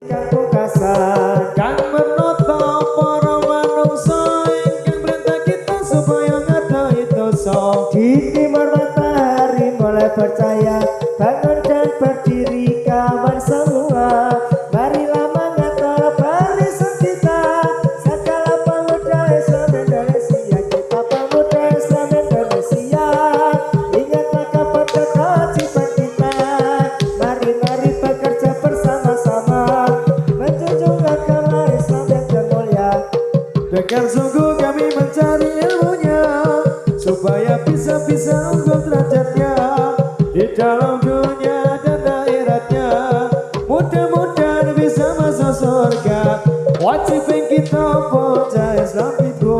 Kanggo kasar kang menata para manungsa ingkang perintah kita supaya ngadai dosa. di timur matahari mulai percaya bangun dan berdiri kawan semua. Marilah mengatur barisan kita segala pemuda Islam Indonesia. Kita pemuda Islam Indonesia, ingatlah kepada kewajiban kita. Mari bekerja bersama-sama menjunjung agama Islam yang termulia. Dengan sungguh kami mencari ilmunya supaya bisa unggul derajatnya di dalam dunia dan akhiratnya. Mudah-mudahan bisa masuk surga. Wajib yang kita baca Islam itu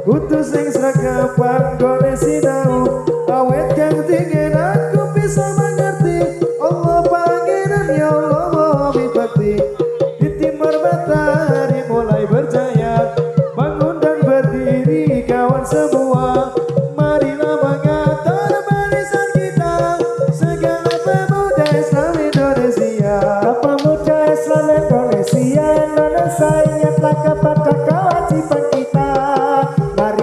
kudu sing sregep panggone sinau. Awet kang tinggi aku bisa mengerti Allah pangeran ya Allah bakti. Di timur matahari mulai berjaya, bangun dan berdiri kawan semua. Marilah mengatur barisan kita segala pemuda Islam Indonesia. Pemuda Islam Indonesia, Indonesia, ingatlah kepada kewajiban kita.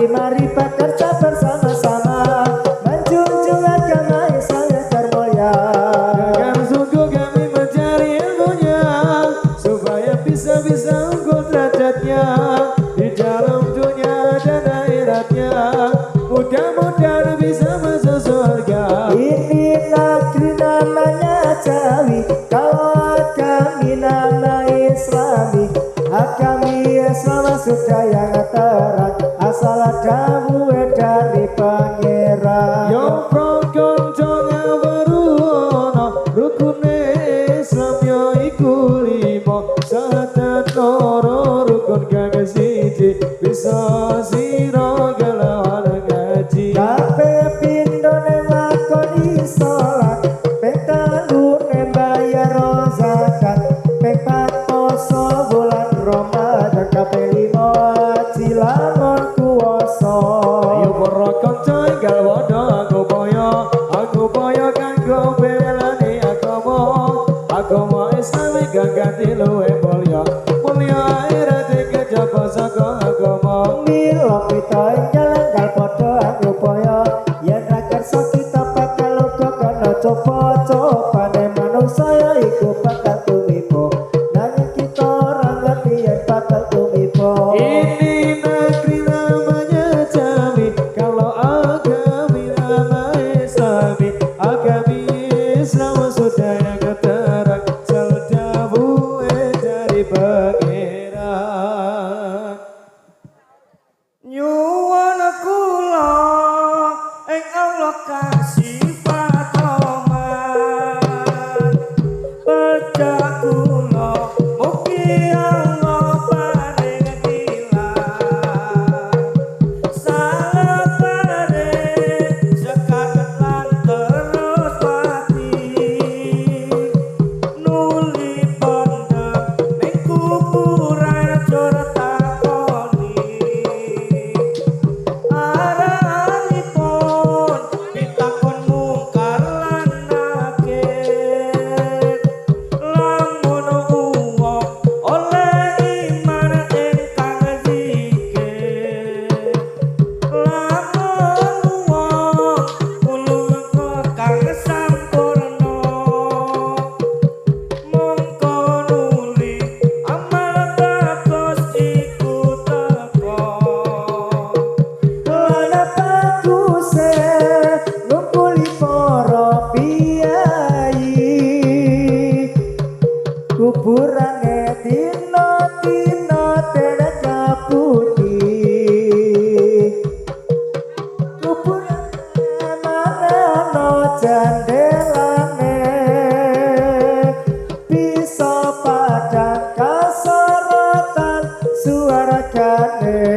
Mari bekerja bersama-sama menjunjung agama Islam yang termulia. Dengan sungguh kami mencari ilmunya supaya bisa unggul derajatnya di dalam dunia dan akhiratnya. Mudah-mudahan bisa masuk surga. Ini negeri namanya Jawi, kalau kami nama Islami. Kami Islam sudah yang terang, asal dawuh dari pangeran. Yo prongkonco ngaweruana rukune Islam yo iku limo. Sahadat loro rukun kang siji bisa sira kelawan ngaji. Kabeh pindho nglakoni salat, ping telu bayar zakat, ping poso bulan Ramadan, kabeh limo cilangon kuwasa. Ayo para kanca enggal padha aku boyo kanggo belani agama Islam kang ganti luwe mulya akhirat kejaba saka agama. Mila kita enggal padha angupaya yen ra kersa kita bakal uga kena coba-cobane manungsa ya iku bakal tumiba, nanging kita ora ngerti yen bakal tumiba. Ini negeri namanya Jawi, kalau agami nama Islami, agami Islam sudah yang keterang, seldawu dari pangeran. Nyuwun kula ing Allah kasih patoman, pejah kula mugi Allah paring tilang, salebare zakat lan terus pati, nuli pondok ning kuburan jur takoni. Aranipun ditakon mungkar lan nakir, lamun wong oleh iman ingkang zikir, lamun wong ulung kang sampurna, mongko nuli amal bagus iku teka. Lana baguse ngumpuli para piyai, kuburane dina-dina tere kaputi, kuburane manana jandelane, bisa padang kasorotan suaragane.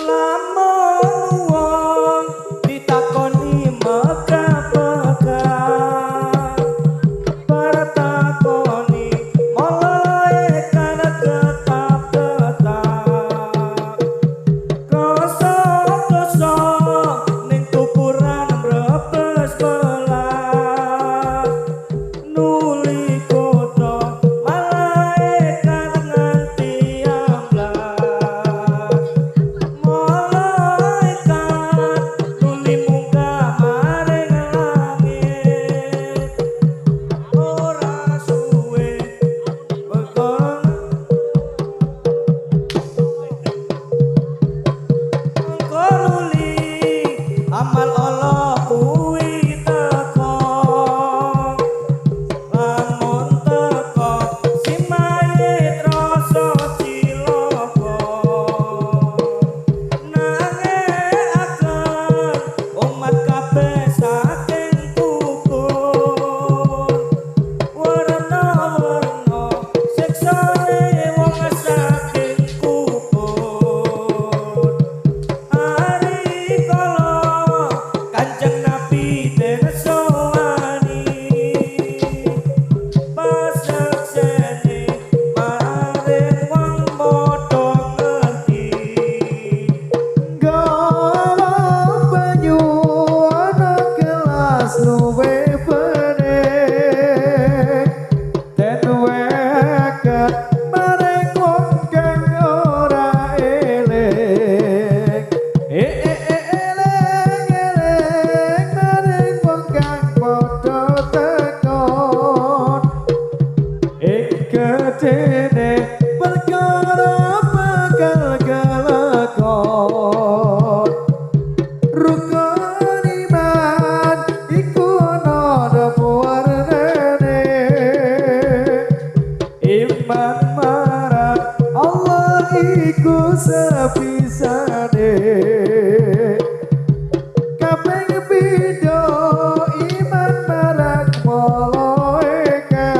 Lamun wong ditakoni megah-megah, para takoni malah gedene perkara bakal kelakon rukun iman iku nada warnane iman marang Allah iku sepisane kaping pindho iman marang malaikat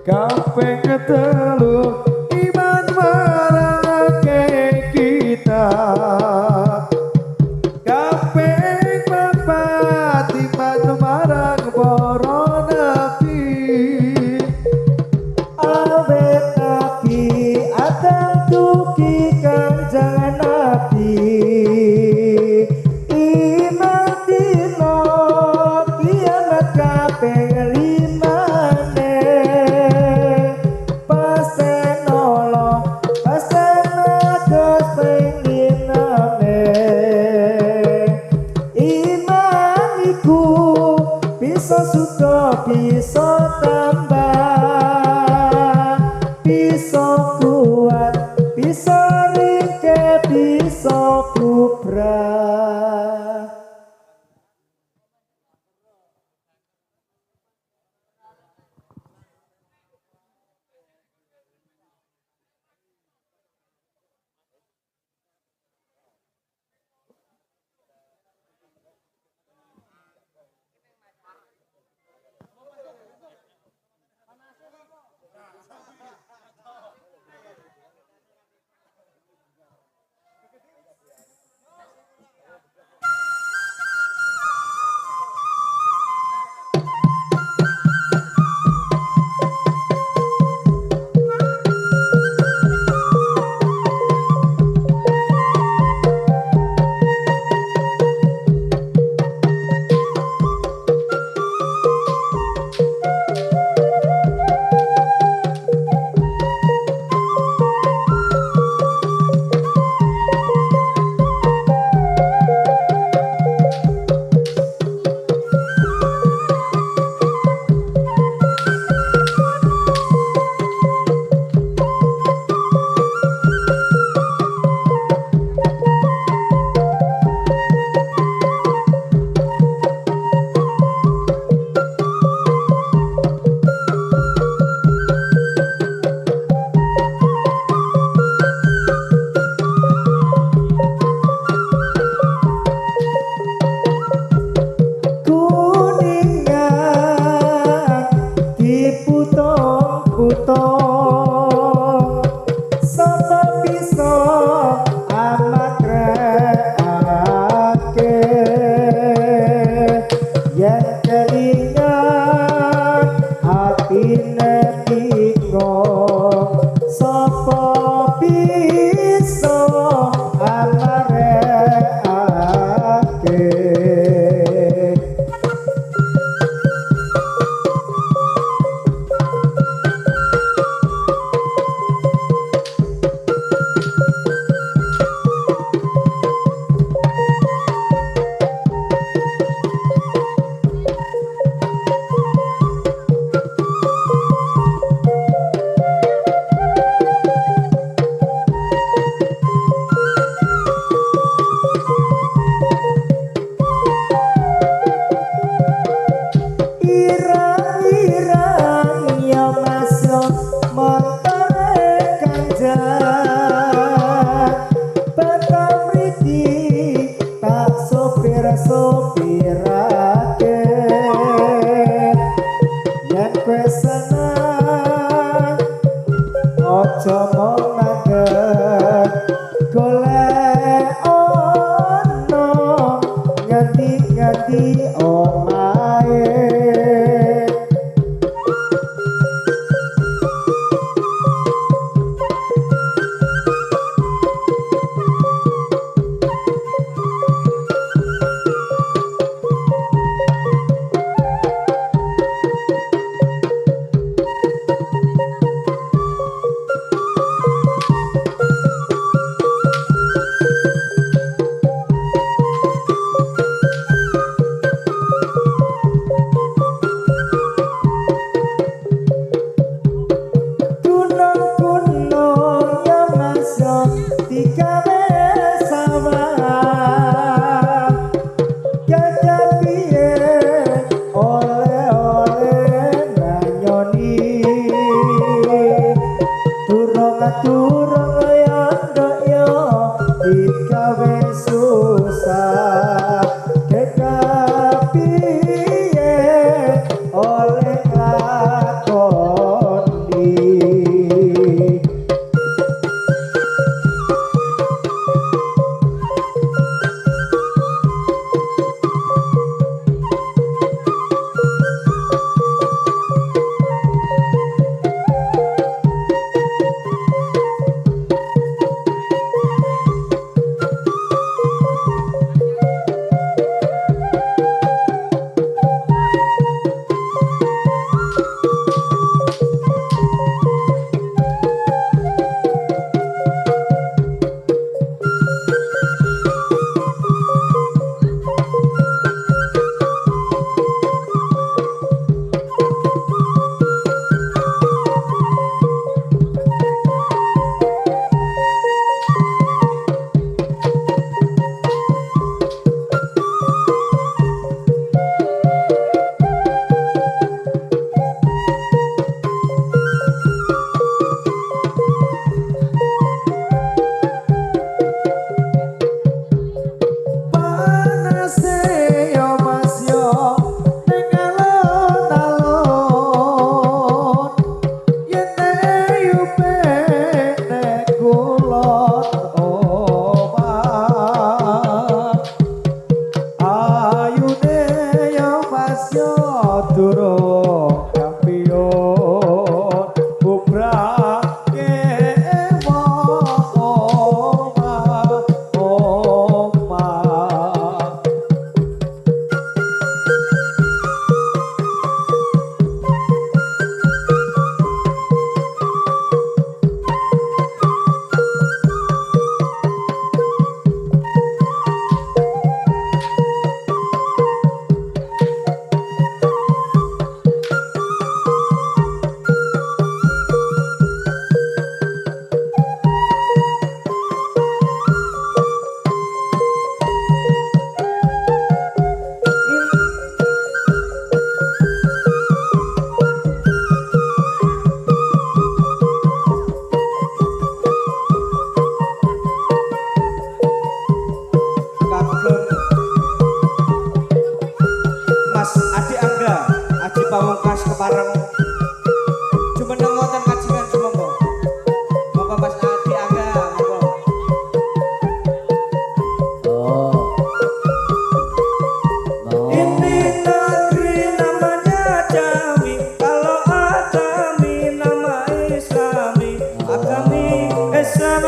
kaping telu iman marang kita kaping papat iman marang para nabi awet nabi adang tuki kanjeng nabi iman dina kiamat kaping limane pasten nolong pasten nagas penginane iman iku bisa suka bisa tambah bisa kuat bisa ringkeh bisa bubrah.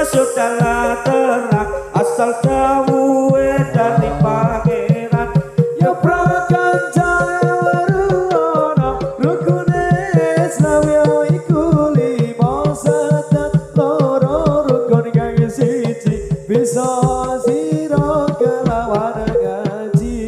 sudahlah terang asal dawuhe dari pangeran ya prakanca weruana rukune Islam ya iku lima sedat loro rukun kang siji bisa sira kelawan ngaji.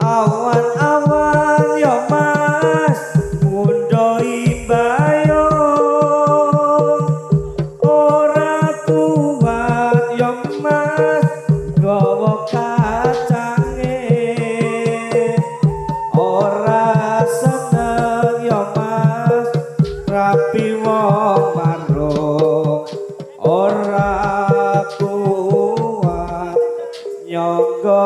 Awan-awan yo mas mundoi bayo ora kuat yo mas gawa kacange ora seneng yo mas rapi wong marung ora kuat nyangga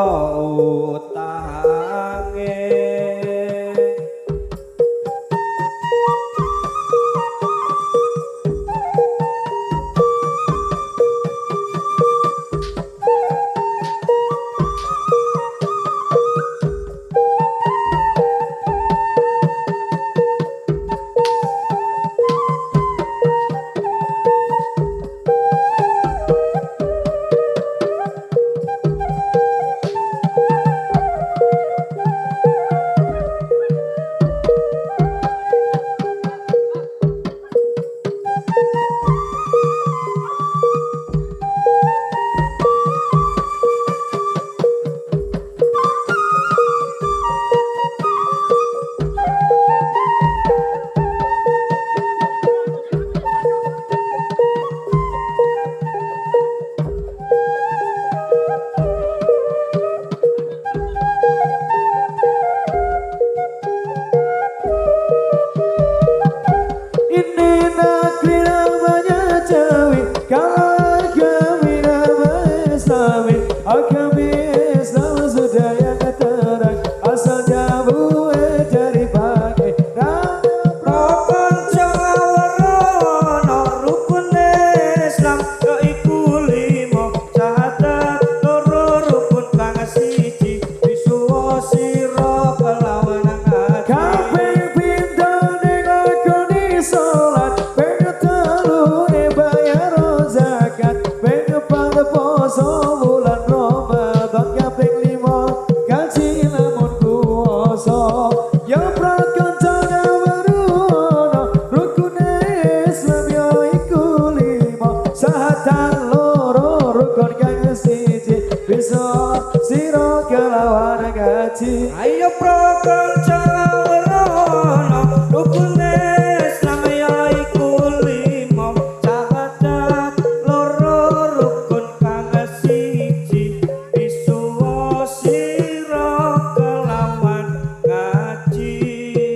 ayo prakanca werono rukune Islam ya iku lima cahadat loro rukun kang siji pisuwa sira kelawan ngaji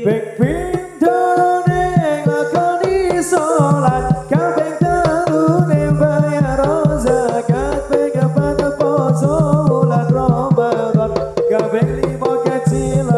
bek pindhone lakoni salat kabeh telune bayar zakat bek poso lan Ramadan kabeh lima kecil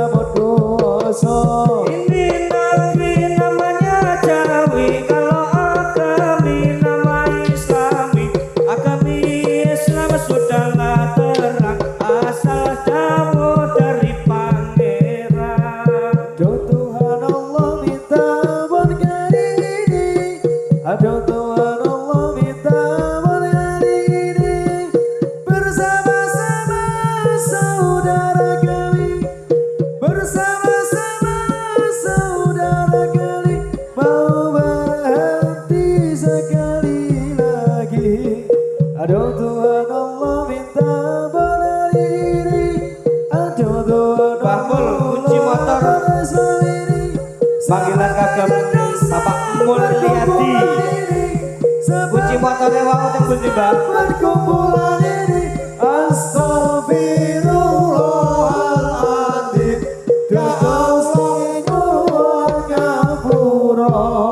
panggilan kagem Bapak Mulyadi kunci motornya wau teng pundi Mbak perkumpulan ini astagfirullahaladzim. Kau selalu ngapura.